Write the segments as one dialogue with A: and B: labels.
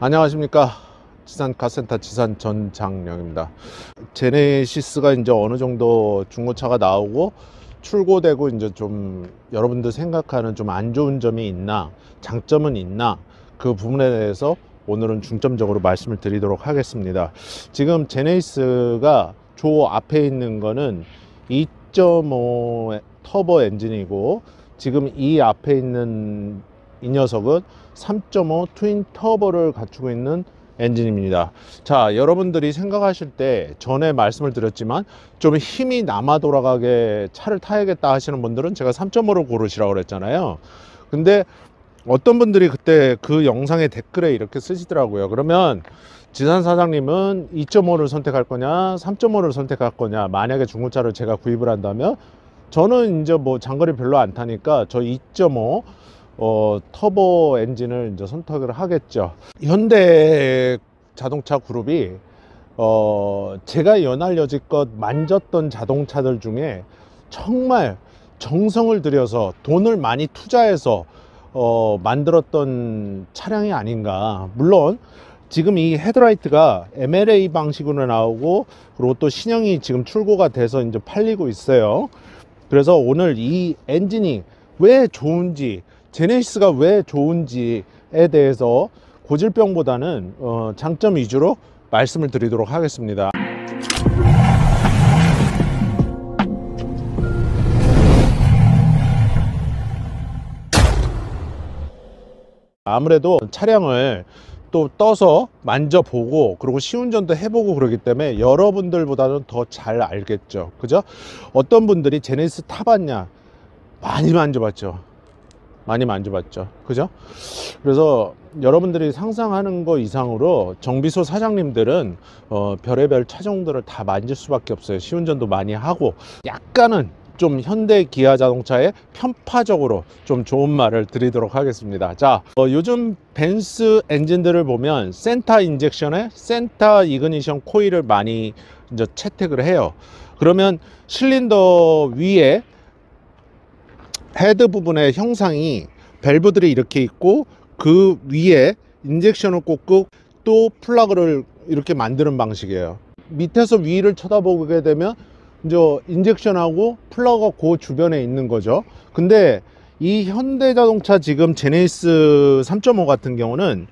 A: 안녕하십니까. 지산카센터 지산 전장령입니다. 제네시스가 이제 어느 정도 중고차가 나오고 출고되고 이제 좀 여러분들 생각하는 좀 안 좋은 점이 있나, 장점은 있나, 그 부분에 대해서 오늘은 중점적으로 말씀을 드리도록 하겠습니다. 지금 제네시스가 조 앞에 있는 거는 2.5 터보 엔진이고, 지금 이 앞에 있는 이 녀석은 3.5 트윈 터보를 갖추고 있는 엔진입니다. 자, 여러분들이 생각하실 때 전에 말씀을 드렸지만 좀 힘이 남아 돌아가게 차를 타야겠다 하시는 분들은 제가 3.5를 고르시라고 그랬잖아요. 근데 어떤 분들이 그때 그 영상의 댓글에 이렇게 쓰시더라고요. 그러면 지산 사장님은 2.5를 선택할 거냐 3.5를 선택할 거냐, 만약에 중고차를 제가 구입을 한다면. 저는 이제 뭐 장거리 별로 안 타니까 저 2.5 터보 엔진을 이제 선택을 하겠죠. 현대 자동차 그룹이 제가 연할 여지껏 만졌던 자동차들 중에 정말 정성을 들여서 돈을 많이 투자해서 만들었던 차량이 아닌가. 물론 지금 이 헤드라이트가 MLA 방식으로 나오고, 그리고 또 신형이 지금 출고가 돼서 이제 팔리고 있어요. 그래서 오늘 이 엔진이 왜 좋은지, 제네시스가 왜 좋은지에 대해서 고질병보다는 장점 위주로 말씀을 드리도록 하겠습니다. 아무래도 차량을 또 떠서 만져보고 그리고 시운전도 해보고 그러기 때문에 여러분들보다는 더 잘 알겠죠. 그죠? 어떤 분들이 제네시스 타봤냐? 많이 만져봤죠. 많이 만져봤죠. 그죠? 그래서 여러분들이 상상하는 거 이상으로 정비소 사장님들은 별의별 차종들을 다 만질 수밖에 없어요. 시운전도 많이 하고, 약간은 좀 현대 기아 자동차에 편파적으로 좀 좋은 말을 드리도록 하겠습니다. 자, 요즘 벤츠 엔진들을 보면 센터 인젝션에 센터 이그니션 코일을 많이 이제 채택을 해요. 그러면 실린더 위에 헤드 부분의 형상이 밸브들이 이렇게 있고, 그 위에 인젝션을 꽂고 또 플러그를 이렇게 만드는 방식이에요. 밑에서 위를 쳐다보게 되면 이제 인젝션하고 플러그가 그 주변에 있는 거죠. 근데 이 현대자동차 지금 제네시스 3.5 같은 경우는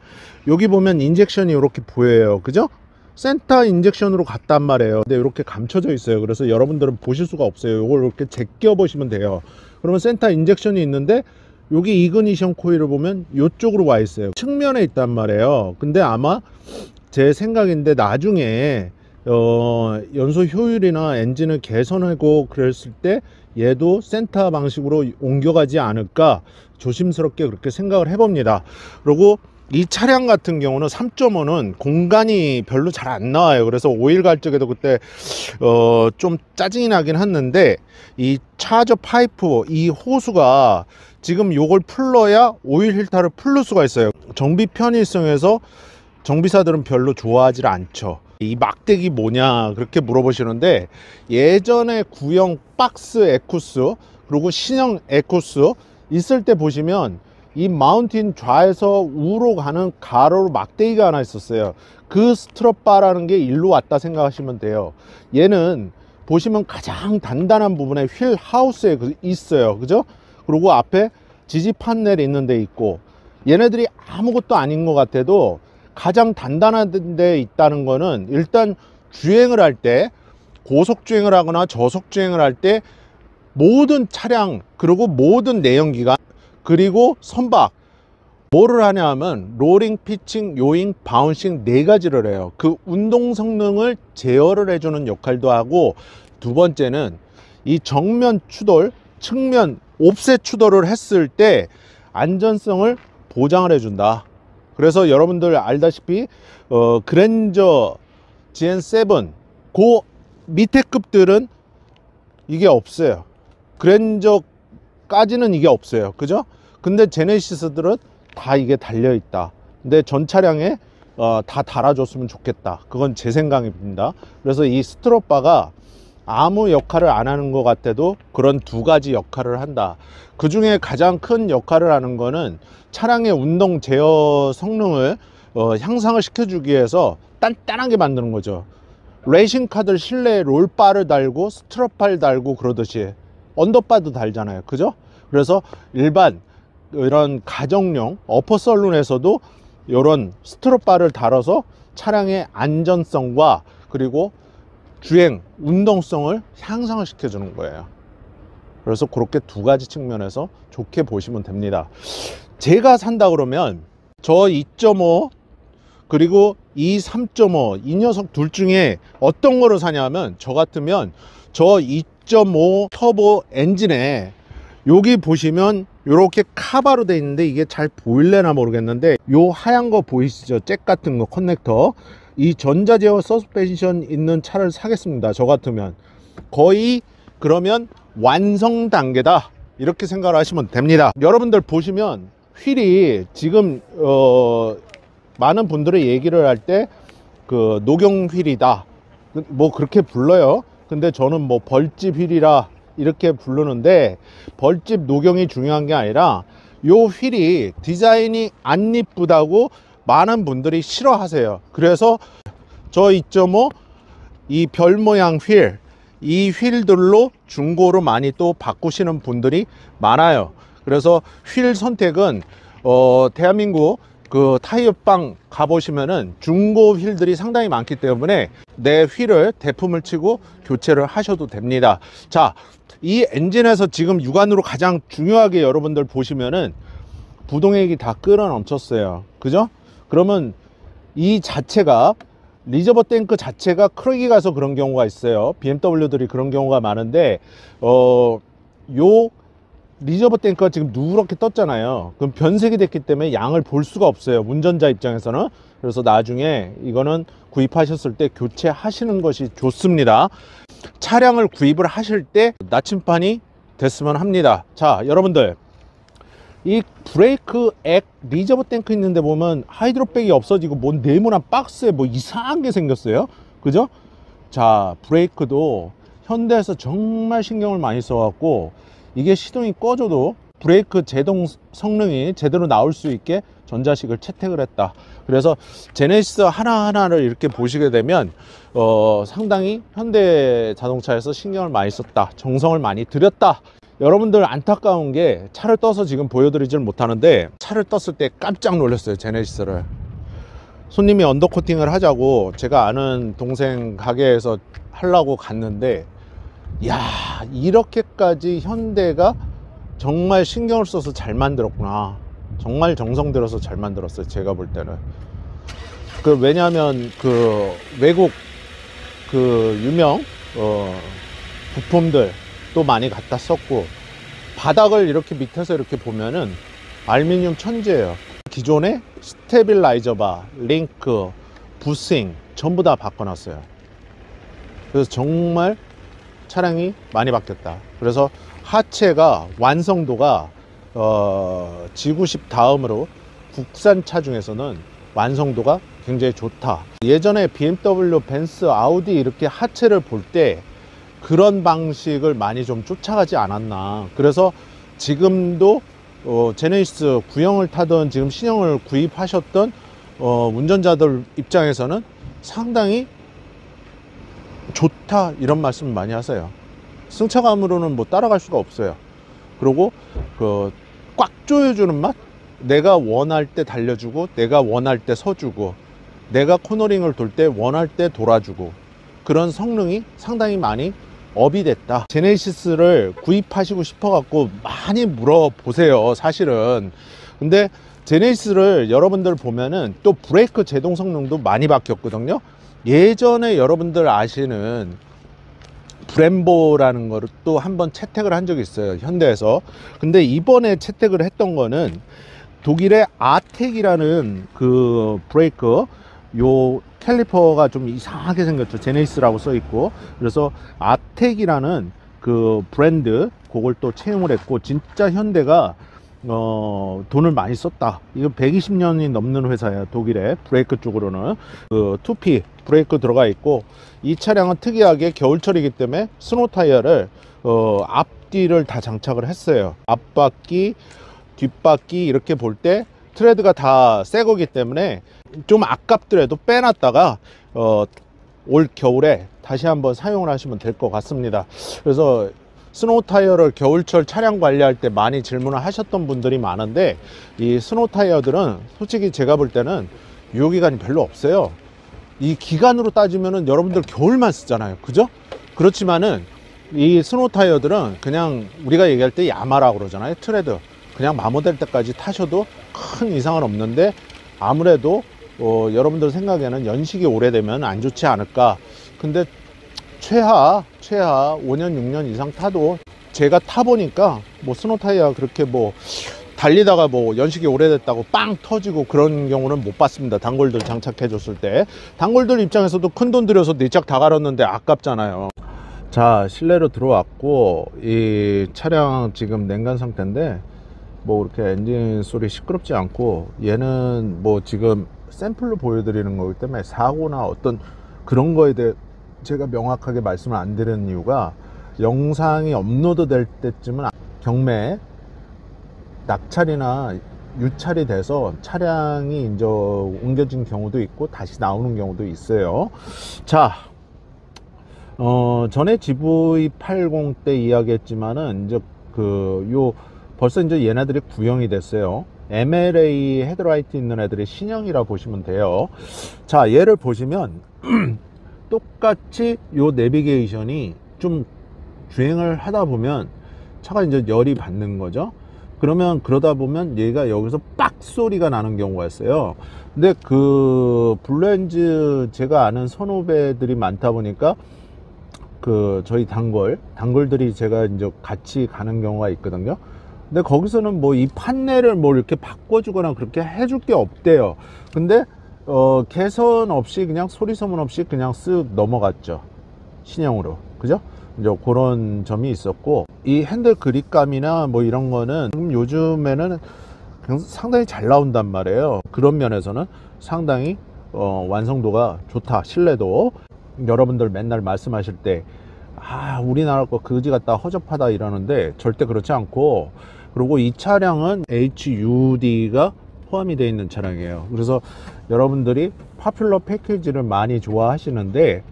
A: 여기 보면 인젝션이 이렇게 보여요. 그죠? 센터 인젝션으로 갔단 말이에요. 근데 이렇게 감춰져 있어요. 그래서 여러분들은 보실 수가 없어요. 이걸 이렇게 제껴 보시면 돼요. 그러면 센터 인젝션이 있는데 여기 이그니션 코일을 보면 이쪽으로 와 있어요. 측면에 있단 말이에요. 근데 아마 제 생각인데 나중에 연소 효율이나 엔진을 개선하고 그랬을 때 얘도 센터 방식으로 옮겨가지 않을까 조심스럽게 그렇게 생각을 해봅니다. 그리고 이 차량 같은 경우는 3.5는 공간이 별로 잘 안 나와요. 그래서 오일 갈 적에도 그때 좀 짜증이 나긴 했는데, 이 차저 파이프 이 호수가 지금 요걸 풀러야 오일 필터를 풀을 수가 있어요. 정비 편의성에서 정비사들은 별로 좋아하지 않죠. 이 막대기 뭐냐 그렇게 물어보시는데, 예전에 구형 박스 에쿠스 그리고 신형 에쿠스 있을 때 보시면 이 마운틴 좌에서 우로 가는 가로로 막대기가 하나 있었어요. 그 스트럿바라는 게 일로 왔다 생각하시면 돼요. 얘는 보시면 가장 단단한 부분에 휠 하우스에 있어요. 그죠? 그리고 앞에 지지 판넬이 있는 데 있고, 얘네들이 아무것도 아닌 것 같아도 가장 단단한 데 있다는 거는, 일단 주행을 할 때, 고속 주행을 하거나 저속 주행을 할 때 모든 차량 그리고 모든 내연기관 그리고 선박 뭐를 하냐 하면 로링, 피칭, 요잉, 바운싱 네 가지를 해요. 그 운동 성능을 제어를 해주는 역할도 하고, 두 번째는 이 정면 추돌, 측면 옵셋 추돌을 했을 때 안전성을 보장을 해준다. 그래서 여러분들 알다시피 그랜저 GN7 그 밑에 급들은 이게 없어요. 그랜저까지는 이게 없어요. 그죠? 근데 제네시스들은 다 이게 달려 있다. 근데 전 차량에 다 달아줬으면 좋겠다. 그건 제 생각입니다. 그래서 이 스트럿바가 아무 역할을 안 하는 것 같아도 그런 두 가지 역할을 한다. 그 중에 가장 큰 역할을 하는 거는 차량의 운동 제어 성능을 향상을 시켜주기 위해서 단단하게 만드는 거죠. 레이싱카들 실내에 롤바를 달고 스트럿바를 달고 그러듯이 언더바도 달잖아요. 그죠? 그래서 일반 이런 가정용 어퍼설룬에서도 이런 스트럿바를 달아서 차량의 안전성과 그리고 주행 운동성을 향상을 시켜주는 거예요. 그래서 그렇게 두 가지 측면에서 좋게 보시면 됩니다. 제가 산다 그러면 저 2.5 그리고 이 3.5 이 녀석 둘 중에 어떤 거를 사냐면, 저 같으면 저 2.5 터보 엔진에 여기 보시면 이렇게 카바로 돼 있는데, 이게 잘 보일래나 모르겠는데 요 하얀 거 보이시죠? 잭 같은 거 커넥터, 이 전자제어 서스펜션 있는 차를 사겠습니다. 저 같으면 거의 그러면 완성 단계다 이렇게 생각을 하시면 됩니다. 여러분들 보시면 휠이 지금 많은 분들이 얘기를 할 때 그 녹용 휠이다 뭐 그렇게 불러요. 근데 저는 뭐 벌집 휠이라 이렇게 부르는데, 벌집 녹용이 중요한 게 아니라 요 휠이 디자인이 안 이쁘다고 많은 분들이 싫어하세요. 그래서 저 2.5 이 별 모양 휠, 이 휠들로 중고로 많이 또 바꾸시는 분들이 많아요. 그래서 휠 선택은 대한민국 그 타이어방 가보시면은 중고 휠들이 상당히 많기 때문에 내 휠을 대품을 치고 교체를 하셔도 됩니다. 자, 이 엔진에서 지금 육안으로 가장 중요하게 여러분들 보시면은 부동액이 다 끌어 넘쳤어요. 그죠? 그러면 이 자체가 리저버 탱크 자체가 크랙이 가서 그런 경우가 있어요. BMW들이 그런 경우가 많은데 요 리저버 탱크가 지금 누렇게 떴잖아요. 그럼 변색이 됐기 때문에 양을 볼 수가 없어요, 운전자 입장에서는. 그래서 나중에 이거는 구입하셨을 때 교체하시는 것이 좋습니다. 차량을 구입을 하실 때 나침판이 됐으면 합니다. 자, 여러분들 이 브레이크 액 리저버 탱크 있는데 보면 하이드로백이 없어지고 뭔 네모난 박스에 뭐 이상한 게 생겼어요. 그죠? 자, 브레이크도 현대에서 정말 신경을 많이 써갖고 이게 시동이 꺼져도 브레이크 제동 성능이 제대로 나올 수 있게 전자식을 채택을 했다. 그래서 제네시스 하나하나를 이렇게 보시게 되면 상당히 현대 자동차에서 신경을 많이 썼다, 정성을 많이 들였다. 여러분들 안타까운 게 차를 떠서 지금 보여드리질 못하는데, 차를 떴을 때 깜짝 놀랐어요. 제네시스를 손님이 언더코팅을 하자고 제가 아는 동생 가게에서 하려고 갔는데, 야, 이렇게까지 현대가 정말 신경을 써서 잘 만들었구나, 정말 정성 들여서 잘 만들었어요. 제가 볼 때는 왜냐하면 그 외국 그 유명 부품들 또 많이 갖다 썼고, 바닥을 이렇게 밑에서 이렇게 보면은 알루미늄 천지예요. 기존에 스테빌라이저 바, 링크, 부싱 전부 다 바꿔놨어요. 그래서 정말 차량이 많이 바뀌었다. 그래서 하체가 완성도가 G90 다음으로 국산 차 중에서는 완성도가 굉장히 좋다. 예전에 BMW, 벤츠, 아우디 이렇게 하체를 볼 때 그런 방식을 많이 좀 쫓아가지 않았나. 그래서 지금도 제네시스 구형을 타던 지금 신형을 구입하셨던 운전자들 입장에서는 상당히 좋다 이런 말씀 많이 하세요. 승차감으로는 뭐 따라갈 수가 없어요. 그리고 꽉 조여주는 맛, 내가 원할 때 달려주고 내가 원할 때 서주고 내가 코너링을 돌 때 원할 때 돌아주고, 그런 성능이 상당히 많이 업이 됐다. 제네시스를 구입하시고 싶어 갖고 많이 물어보세요, 사실은. 근데 제네시스를 여러분들 보면은 또 브레이크 제동 성능도 많이 바뀌었거든요. 예전에 여러분들 아시는 브렘보라는 거를 또 한번 채택을 한 적이 있어요, 현대에서. 근데 이번에 채택을 했던 거는 독일의 아텍이라는 그 브레이크, 요 캘리퍼가 좀 이상하게 생겼죠. 제네시스라고 써 있고. 그래서 아텍이라는 그 브랜드, 그걸 또 채용을 했고, 진짜 현대가 돈을 많이 썼다. 이거 120년이 넘는 회사예요, 독일의 브레이크 쪽으로는. 그 2P 브레이크 들어가 있고, 이 차량은 특이하게 겨울철이기 때문에 스노우 타이어를 앞뒤를 다 장착을 했어요. 앞바퀴, 뒷바퀴 이렇게 볼 때 트레드가 다 새 거기 때문에 좀 아깝더라도 빼놨다가 올 겨울에 다시 한번 사용을 하시면 될 것 같습니다. 그래서 스노우 타이어를 겨울철 차량 관리할 때 많이 질문을 하셨던 분들이 많은데, 이 스노우 타이어들은 솔직히 제가 볼 때는 유효기간이 별로 없어요. 이 기간으로 따지면은 여러분들 겨울만 쓰잖아요, 그죠? 그렇지만은 이 스노우 타이어들은 그냥 우리가 얘기할 때 야마라고 그러잖아요. 트레드 그냥 마모될 때까지 타셔도 큰 이상은 없는데, 아무래도 여러분들 생각에는 연식이 오래되면 안 좋지 않을까. 근데 최하 5년 6년 이상 타도, 제가 타보니까 뭐 스노우 타이어 그렇게 뭐 달리다가 뭐 연식이 오래됐다고 빵 터지고 그런 경우는 못 봤습니다. 단골들 장착해 줬을 때. 단골들 입장에서도 큰 돈 들여서 네 짝 다 갈았는데 아깝잖아요. 자, 실내로 들어왔고, 이 차량 지금 냉간 상태인데 뭐 이렇게 엔진 소리 시끄럽지 않고, 얘는 뭐 지금 샘플로 보여드리는 거기 때문에 사고나 어떤 그런 거에 대해 제가 명확하게 말씀을 안 드리는 이유가, 영상이 업로드 될 때쯤은 경매 낙찰이나 유찰이 돼서 차량이 이제 옮겨진 경우도 있고 다시 나오는 경우도 있어요. 자, 전에 GV80 때 이야기했지만은 이제 벌써 이제 얘네들이 구형이 됐어요. MLA 헤드라이트 있는 애들이 신형이라 보시면 돼요. 자, 얘를 보시면 똑같이 요 내비게이션이 좀 주행을 하다 보면 차가 이제 열이 받는 거죠. 그러면 그러다 보면 얘가 여기서 빡 소리가 나는 경우가 있어요. 근데 그 블루엔즈 제가 아는 선후배들이 많다 보니까 저희 단골들이 제가 이제 같이 가는 경우가 있거든요. 근데 거기서는 뭐 이 판넬을 뭐 이렇게 바꿔주거나 그렇게 해줄 게 없대요. 근데 개선 없이 그냥 소리 소문 없이 그냥 쓱 넘어갔죠, 신형으로. 그죠? 이제 그런 점이 있었고, 이 핸들 그립감이나 뭐 이런 거는 요즘에는 상당히 잘 나온단 말이에요. 그런 면에서는 상당히 완성도가 좋다. 실내도 여러분들 맨날 말씀하실 때 우리나라 거 그지 같다, 허접하다 이러는데 절대 그렇지 않고, 그리고 이 차량은 HUD가 포함이 되어 있는 차량이에요. 그래서 여러분들이 파퓰러 패키지를 많이 좋아하시는데,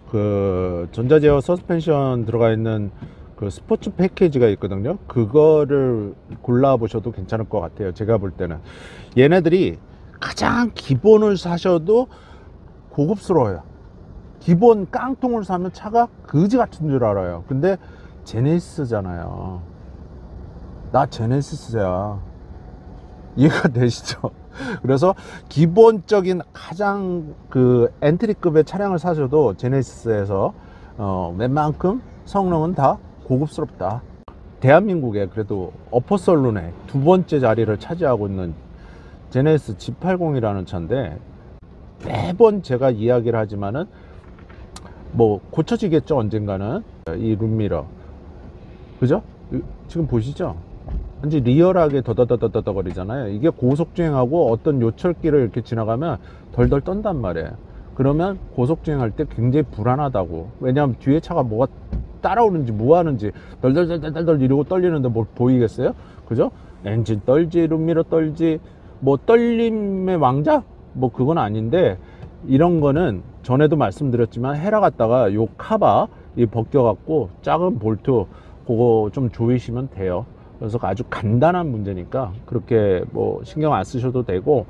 A: 그 전자제어 서스펜션 들어가 있는 그 스포츠 패키지가 있거든요. 그거를 골라 보셔도 괜찮을 것 같아요. 제가 볼 때는 얘네들이 가장 기본을 사셔도 고급스러워요. 기본 깡통을 사면 차가 그지 같은 줄 알아요. 근데 제네시스잖아요. 나 제네시스야. 이해가 되시죠? 그래서 기본적인 가장 그 엔트리급의 차량을 사셔도 제네시스에서 웬만큼 성능은 다 고급스럽다. 대한민국에 그래도 어퍼설룬의 두 번째 자리를 차지하고 있는 제네시스 G80이라는 차인데, 매번 제가 이야기를 하지만은 뭐 고쳐지겠죠, 언젠가는. 이 룸미러, 그죠? 지금 보시죠? 완전 리얼하게 더더더더더 거리잖아요. 이게 고속주행하고 어떤 요철길을 이렇게 지나가면 덜덜 떤단 말이에요. 그러면 고속주행할 때 굉장히 불안하다고. 왜냐하면 뒤에 차가 뭐가 따라오는지 뭐 하는지 덜덜덜덜덜 이러고 떨리는데 뭘 보이겠어요? 그죠? 엔진 떨지, 룸미러 떨지, 뭐 떨림의 왕자? 뭐 그건 아닌데, 이런 거는 전에도 말씀드렸지만 헤라 갔다가 요 카바 이 벗겨갖고 작은 볼트 그거 좀 조이시면 돼요. 그래서 아주 간단한 문제니까 그렇게 뭐 신경 안 쓰셔도 되고,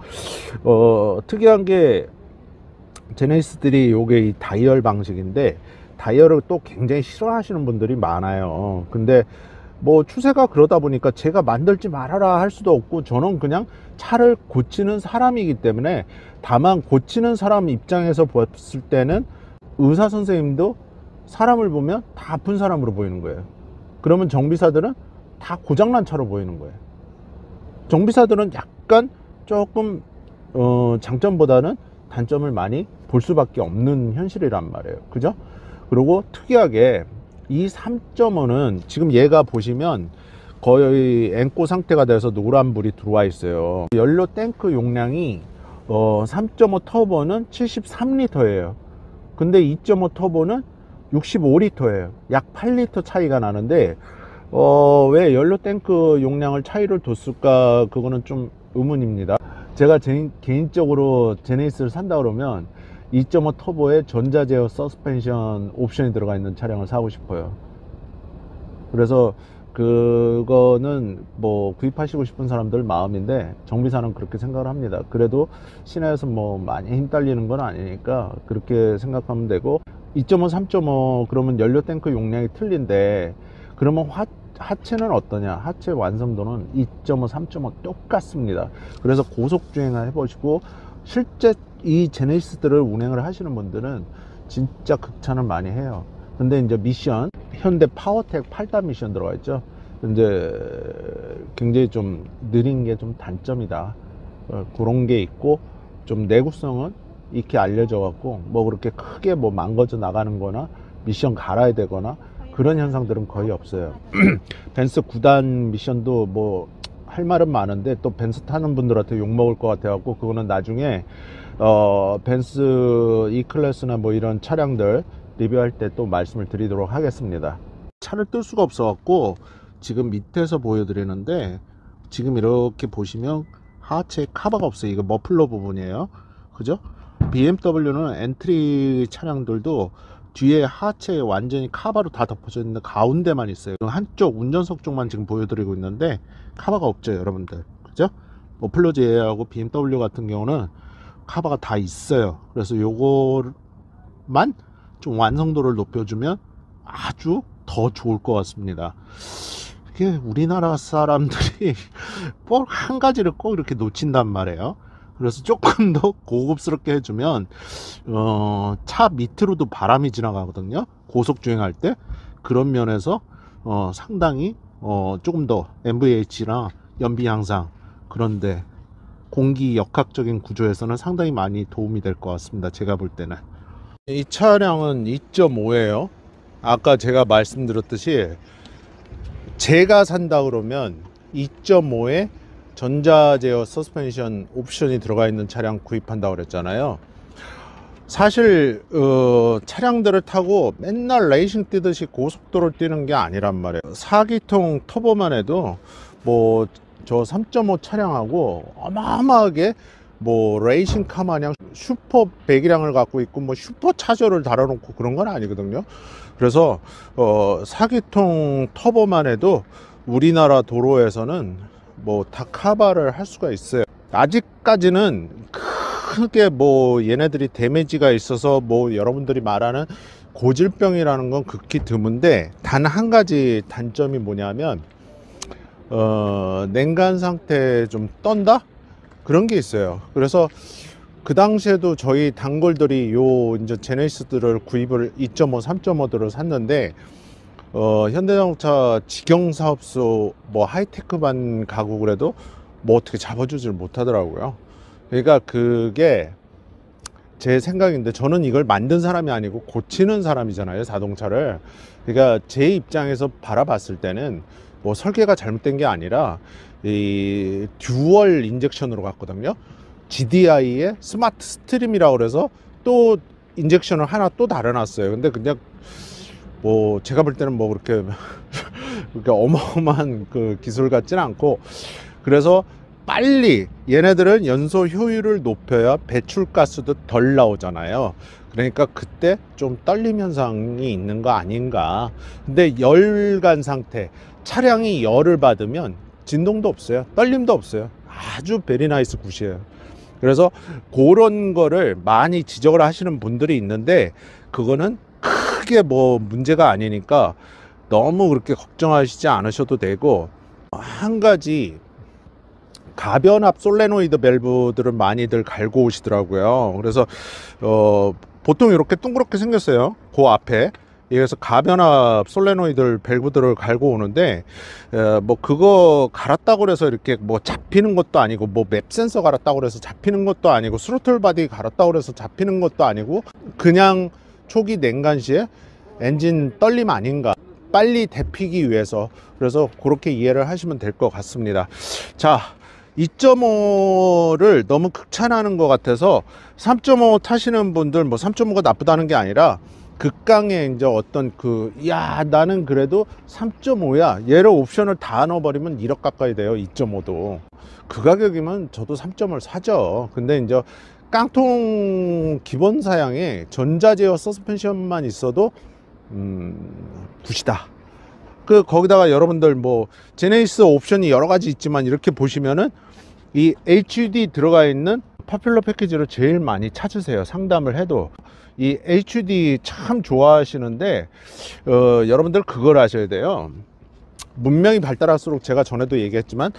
A: 특이한 게 제네시스들이 요게 이 다이얼 방식인데, 다이얼을 또 굉장히 싫어하시는 분들이 많아요. 근데 뭐 추세가 그러다 보니까 제가 만들지 말아라 할 수도 없고, 저는 그냥 차를 고치는 사람이기 때문에, 다만 고치는 사람 입장에서 봤을 때는 의사 선생님도 사람을 보면 다 아픈 사람으로 보이는 거예요. 그러면 정비사들은 다 고장난 차로 보이는 거예요. 정비사들은 약간 조금 장점보다는 단점을 많이 볼 수밖에 없는 현실이란 말이에요. 그죠? 그리고 특이하게 이 3.5는 지금 얘가 보시면 거의 앵꼬 상태가 돼서 노란불이 들어와 있어요. 연료 탱크 용량이 3.5 터보는 73리터예요. 근데 2.5 터보는 65리터예요. 약 8리터 차이가 나는데 왜 연료 탱크 용량을 차이를 뒀을까, 그거는 좀 의문입니다. 제가 개인적으로 제네시스를 산다 그러면 2.5 터보에 전자 제어 서스펜션 옵션이 들어가 있는 차량을 사고 싶어요. 그래서 그거는 뭐 구입하시고 싶은 사람들 마음인데, 정비사는 그렇게 생각을 합니다. 그래도 시내에서 뭐 많이 힘 딸리는 건 아니니까 그렇게 생각하면 되고, 2.5 3.5 그러면 연료 탱크 용량이 틀린데, 그러면 하체는 어떠냐? 하체 완성도는 2.5 3.5 똑같습니다. 그래서 고속 주행을 해보시고, 실제 이 제네시스들을 운행을 하시는 분들은 진짜 극찬을 많이 해요. 근데 이제 미션, 현대 파워텍 8단 미션 들어가 있죠. 이제 굉장히 좀 느린 게 좀 단점이다. 그런 게 있고, 좀 내구성은 이렇게 알려져 갖고 뭐 그렇게 크게 뭐 망가져 나가는 거나 미션 갈아야 되거나 그런 현상들은 거의 없어요. 벤츠 9단 미션도 뭐 할 말은 많은데, 또 벤츠 타는 분들한테 욕 먹을 것 같아 갖고 그거는 나중에 벤츠 E클래스나 뭐 이런 차량들 리뷰할 때 또 말씀을 드리도록 하겠습니다. 차를 뜰 수가 없어 갖고 지금 밑에서 보여드리는데, 지금 이렇게 보시면 하체에 카바가 없어요. 이거 머플러 부분이에요. 그죠? BMW는 엔트리 차량들도 뒤에 하체에 완전히 카바로 다 덮어져 있는데 가운데만 있어요. 한쪽 운전석 쪽만 지금 보여드리고 있는데 카바가 없죠, 여러분들. 그죠? 머플러 제외하고 BMW 같은 경우는 카바가 다 있어요. 그래서 요거만 좀 완성도를 높여주면 아주 더 좋을 것 같습니다. 이게 우리나라 사람들이 뭘 한 가지를 꼭 이렇게 놓친단 말이에요. 그래서 조금 더 고급스럽게 해주면 차 밑으로도 바람이 지나가거든요, 고속 주행할 때. 그런 면에서 상당히 조금 더 NVH나 연비 향상, 그런데 공기 역학적인 구조에서는 상당히 많이 도움이 될 것 같습니다, 제가 볼 때는. 이 차량은 2.5예요 아까 제가 말씀드렸듯이 제가 산다 그러면 2.5에 전자 제어 서스펜션 옵션이 들어가 있는 차량 구입한다고 그랬잖아요. 사실 차량들을 타고 맨날 레이싱 뛰듯이 고속도로를 뛰는 게 아니란 말이에요. 4기통 터보만 해도 뭐 저 3.5 차량하고 어마어마하게 뭐 레이싱카 마냥 슈퍼 배기량을 갖고 있고 뭐 슈퍼 차저를 달아놓고 그런 건 아니거든요. 그래서 4기통 터보만 해도 우리나라 도로에서는 뭐 다 카바를 할 수가 있어요. 아직까지는 크게 뭐 얘네들이 데미지가 있어서 뭐 여러분들이 말하는 고질병이라는 건 극히 드문데, 단 한 가지 단점이 뭐냐면 냉간 상태에 좀 떤다? 그런 게 있어요. 그래서 그 당시에도 저희 단골들이 요 이제 제네시스들을 구입을 2.5, 3.5들을 샀는데 현대자동차 직영사업소 뭐 하이테크반 가고 그래도 뭐 어떻게 잡아주질 못하더라고요. 그러니까 그게 제 생각인데, 저는 이걸 만든 사람이 아니고 고치는 사람이잖아요, 자동차를. 그러니까 제 입장에서 바라봤을 때는 뭐 설계가 잘못된 게 아니라 이 듀얼 인젝션으로 갔거든요. GDI의 스마트 스트림이라고 그래서 또 인젝션을 하나 또 달아놨어요. 근데 그냥 뭐 제가 볼 때는 뭐 그렇게 어마어마한 그 기술 같지는 않고, 그래서 빨리 얘네들은 연소 효율을 높여야 배출가스도 덜 나오잖아요. 그러니까 그때 좀 떨림 현상이 있는 거 아닌가. 근데 열간 상태, 차량이 열을 받으면 진동도 없어요, 떨림도 없어요. 아주 베리나이스 굿이에요. 그래서 그런 거를 많이 지적을 하시는 분들이 있는데, 그거는 크게 뭐 문제가 아니니까 너무 그렇게 걱정하시지 않으셔도 되고, 한 가지 가변압 솔레노이드 밸브들을 많이들 갈고 오시더라고요. 그래서 보통 이렇게 둥그렇게 생겼어요, 그 앞에. 그래서 가변압 솔레노이드 밸브들을 갈고 오는데 뭐 그거 갈았다고 해서 이렇게 뭐 잡히는 것도 아니고, 뭐 맵 센서 갈았다고 해서 잡히는 것도 아니고, 스로틀 바디 갈았다고 해서 잡히는 것도 아니고, 그냥 초기 냉간 시에 엔진 떨림 아닌가, 빨리 데피기 위해서. 그래서 그렇게 이해를 하시면 될 것 같습니다. 자, 2.5를 너무 극찬하는 것 같아서 3.5 타시는 분들, 뭐 3.5가 나쁘다는 게 아니라 극강의 이제 어떤 나는 그래도 3.5야. 얘를 옵션을 다 넣어버리면 1억 가까이 돼요. 2.5도. 그 가격이면 저도 3.을 사죠. 근데 이제 깡통 기본 사양에 전자제어 서스펜션만 있어도 굿이다. 거기다가 여러분들 제네시스 옵션이 여러 가지 있지만 이렇게 보시면은 이 HUD 들어가 있는 파퓰러 패키지를 제일 많이 찾으세요. 상담을 해도. 이 HUD 참 좋아하시는데, 여러분들 그걸 아셔야 돼요. 문명이 발달할수록 제가 전에도 얘기했지만,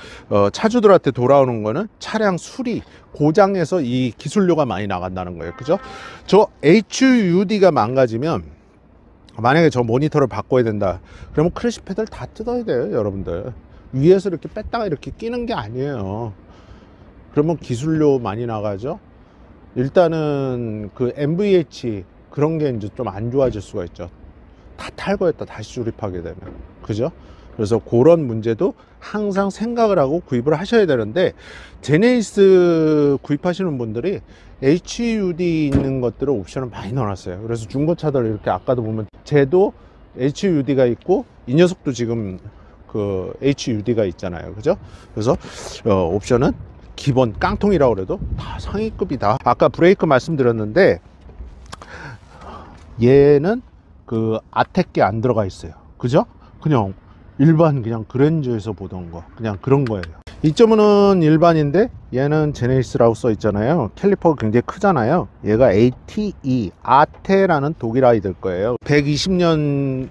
A: 차주들한테 돌아오는 거는 차량 수리, 고장에서 이 기술료가 많이 나간다는 거예요. 그죠? 저 HUD가 망가지면, 만약에 저 모니터를 바꿔야 된다. 그러면 크래시 패드를 다 뜯어야 돼요, 여러분들. 위에서 이렇게 뺐다가 이렇게 끼는 게 아니에요. 그러면 기술료 많이 나가죠. 일단은 그 MVH 그런 게 이제 좀 안 좋아질 수가 있죠. 다 탈거했다 다시 조립하게 되면. 그죠? 그래서 그런 문제도 항상 생각을 하고 구입을 하셔야 되는데, 제네시스 구입하시는 분들이 HUD 있는 것들을 옵션을 많이 넣어놨어요. 그래서 중고차들 이렇게 아까도 보면 쟤도 HUD가 있고 이 녀석도 지금 그 HUD가 있잖아요. 그죠? 그래서 옵션은 기본 깡통이라고 그래도 다 상위급이다. 아까 브레이크 말씀드렸는데 얘는 그 아텍게 안 들어가 있어요. 그죠? 그냥 일반 그냥 그랜저에서 보던 거 그냥 그런 거예요. 2.5는 일반인데 얘는 제네시스라고 써 있잖아요. 캘리퍼가 굉장히 크잖아요. 얘가 ATE 아테라는 독일 아이들 거예요. 120년이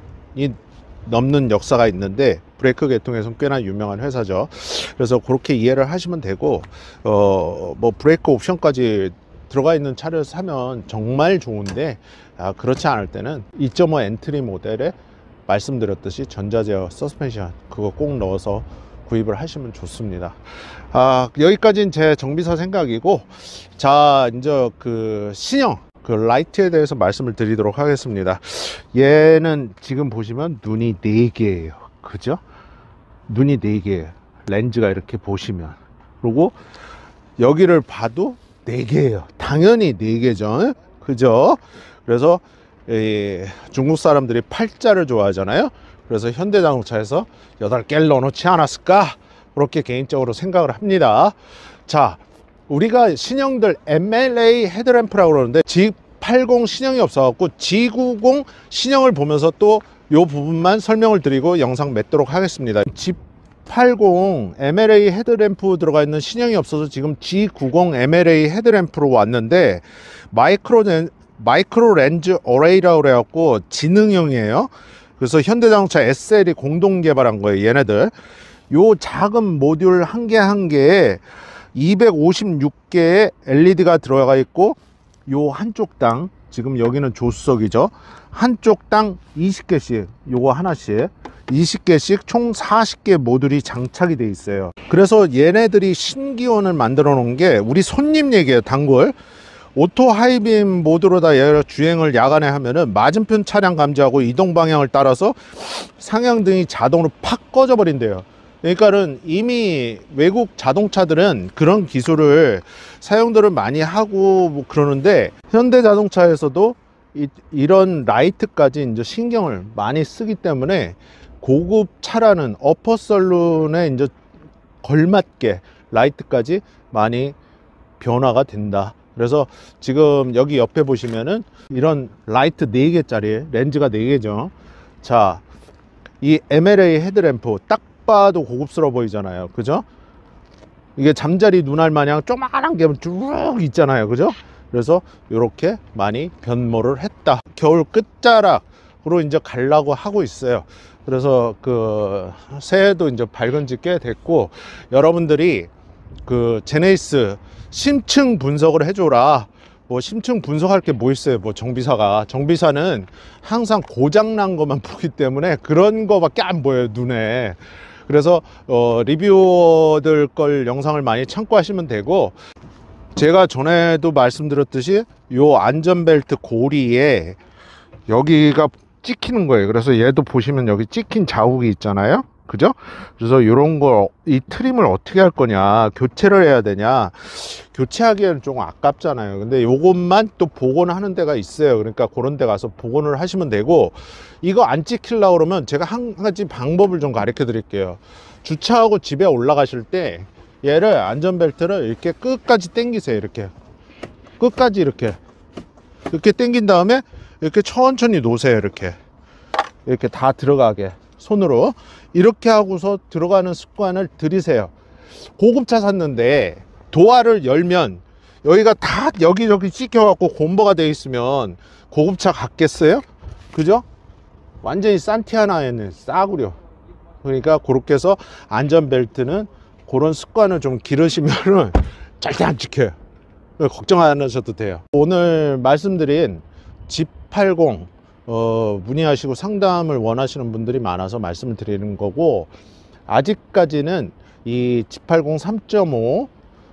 A: 넘는 역사가 있는데 브레이크 계통에서는 꽤나 유명한 회사죠. 그래서 그렇게 이해를 하시면 되고, 브레이크 옵션까지 들어가 있는 차를 사면 정말 좋은데, 그렇지 않을 때는 2.5 엔트리 모델에 말씀드렸듯이 전자제어 서스펜션 그거 꼭 넣어서 구입을 하시면 좋습니다. 여기까지는 제 정비사 생각이고, 자, 이제 그 신형 그 라이트에 대해서 말씀을 드리도록 하겠습니다. 얘는 지금 보시면 눈이 4개예요. 그죠? 눈이 4개, 렌즈가 이렇게 보시면, 그리고 여기를 봐도 4개예요. 당연히 4개죠. 그죠? 그래서 중국 사람들이 팔자를 좋아하잖아요. 그래서 현대자동차에서 8개를 넣어놓지 않았을까? 그렇게 개인적으로 생각을 합니다. 자, 우리가 신형들 MLA 헤드램프라고 그러는데 G80 신형이 없어갖고 G90 신형을 보면서 또 요 부분만 설명을 드리고 영상 맺도록 하겠습니다. G80 MLA 헤드램프 들어가 있는 신형이 없어서 지금 G90 MLA 헤드램프로 왔는데, 마이크로 렌즈 어레이라고 그래갖고 지능형이에요. 그래서 현대자동차 SL이 공동 개발한 거예요. 얘네들 요 작은 모듈 한 개 한 개에 256개의 LED가 들어가 있고, 요 한쪽당 지금 여기는 조수석이죠. 한쪽당 20개씩 요거 하나씩 20개씩 총 40개 모듈이 장착이 돼 있어요. 그래서 얘네들이 신기원을 만들어 놓은 게 우리 손님 얘기예요. 단골 오토 하이빔 모드로 다 주행을 야간에 하면은 맞은편 차량 감지하고 이동 방향을 따라서 상향등이 자동으로 팍 꺼져 버린대요. 그러니까는 이미 외국 자동차들은 그런 기술을 사용들을 많이 하고 그러는데, 현대자동차에서도 이런 라이트까지 이제 신경을 많이 쓰기 때문에 고급 차라는 어퍼 설룬에 이제 걸맞게 라이트까지 많이 변화가 된다. 그래서 지금 여기 옆에 보시면은 이런 라이트 4개짜리 렌즈가 4개죠. 자, 이 MLA 헤드램프 딱 봐도 고급스러워 보이잖아요. 그죠? 이게 잠자리 눈알 마냥 조그만한 게 쭉 있잖아요. 그죠? 그래서 이렇게 많이 변모를 했다. 겨울 끝자락으로 이제 가려고 하고 있어요. 그래서 그 새해도 이제 밝은 지 꽤 됐고, 여러분들이 그 제네시스 심층 분석을 해줘라. 뭐 심층 분석할 게 뭐 있어요? 뭐 정비사는 항상 고장난 것만 보기 때문에 그런 거밖에 안 보여요, 눈에. 그래서 리뷰어들 걸 영상을 많이 참고하시면 되고, 제가 전에도 말씀드렸듯이 요 안전벨트 고리에 여기가 찍히는 거예요. 그래서 얘도 보시면 여기 찍힌 자국이 있잖아요. 그죠? 그래서 이런 거, 이 트림을 어떻게 할 거냐, 교체를 해야 되냐, 교체하기에는 조금 아깝잖아요. 근데 요것만 또 복원하는 데가 있어요. 그러니까 그런 데 가서 복원을 하시면 되고, 이거 안 찍히려고 그러면 제가 한 가지 방법을 좀 가르쳐 드릴게요. 주차하고 집에 올라가실 때 얘를 안전벨트를 이렇게 끝까지 당기세요. 이렇게 끝까지 이렇게 당긴 다음에 이렇게 천천히 놓으세요. 이렇게 다 들어가게 손으로 이렇게 하고서 들어가는 습관을 들이세요. 고급차 샀는데 도어를 열면 여기가 다 여기저기 찍혀 갖고 곰보가 돼 있으면 고급차 같겠어요? 그죠? 완전히 산티아나에는 싸구려. 그러니까 그렇게 해서 안전벨트는 그런 습관을 좀 기르시면은 절대 안 찍혀요. 걱정 안 하셔도 돼요. 오늘 말씀드린 G80 문의하시고 상담을 원하시는 분들이 많아서 말씀을 드리는 거고, 아직까지는 이 G80 3.5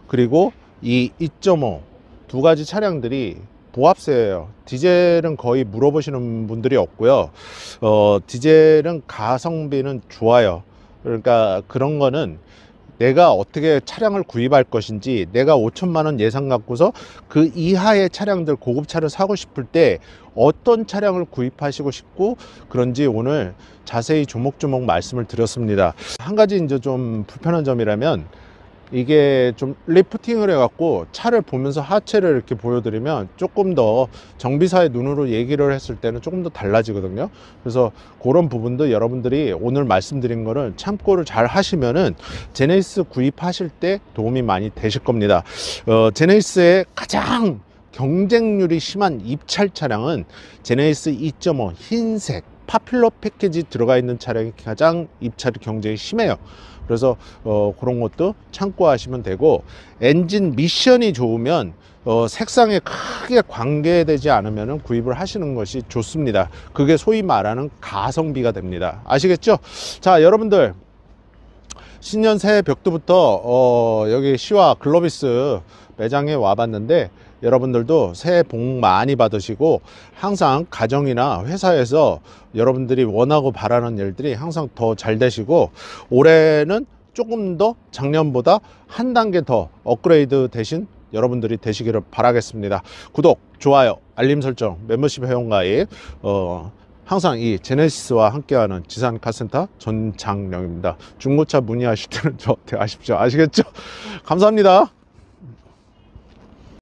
A: 그리고 이 2.5 두 가지 차량들이 보합세예요. 디젤은 거의 물어보시는 분들이 없고요. 디젤은 가성비는 좋아요. 그러니까 그런 거는 내가 어떻게 차량을 구입할 것인지, 내가 5천만 원 예산 갖고서 그 이하의 차량들, 고급차를 사고 싶을 때 어떤 차량을 구입하시고 싶고 그런지 오늘 자세히 조목조목 말씀을 드렸습니다. 한 가지 이제 좀 불편한 점이라면, 이게 좀 리프팅을 해갖고 차를 보면서 하체를 이렇게 보여드리면 조금 더 정비사의 눈으로 얘기를 했을 때는 조금 더 달라지거든요. 그래서 그런 부분도 여러분들이 오늘 말씀드린 거를 참고를 잘 하시면은 제네시스 구입하실 때 도움이 많이 되실 겁니다. 제네시스의 가장 경쟁률이 심한 입찰 차량은 제네시스 2.5 흰색 파퓰러 패키지 들어가 있는 차량이 가장 입찰 경쟁이 심해요. 그래서 그런 것도 참고하시면 되고, 엔진 미션이 좋으면 색상에 크게 관계되지 않으면 구입을 하시는 것이 좋습니다. 그게 소위 말하는 가성비가 됩니다. 아시겠죠? 자, 여러분들 신년 새해 벽두부터 여기 시와 글로비스 매장에 와봤는데, 여러분들도 새해 복 많이 받으시고 항상 가정이나 회사에서 여러분들이 원하고 바라는 일들이 항상 더 잘 되시고, 올해는 조금 더 작년보다 한 단계 더 업그레이드 되신 여러분들이 되시기를 바라겠습니다. 구독, 좋아요, 알림 설정, 멤버십 회원가입, 항상 이 제네시스와 함께하는 지산카센터 전장령입니다. 중고차 문의하실 때는 저한테 하십시오. 아시겠죠? 감사합니다.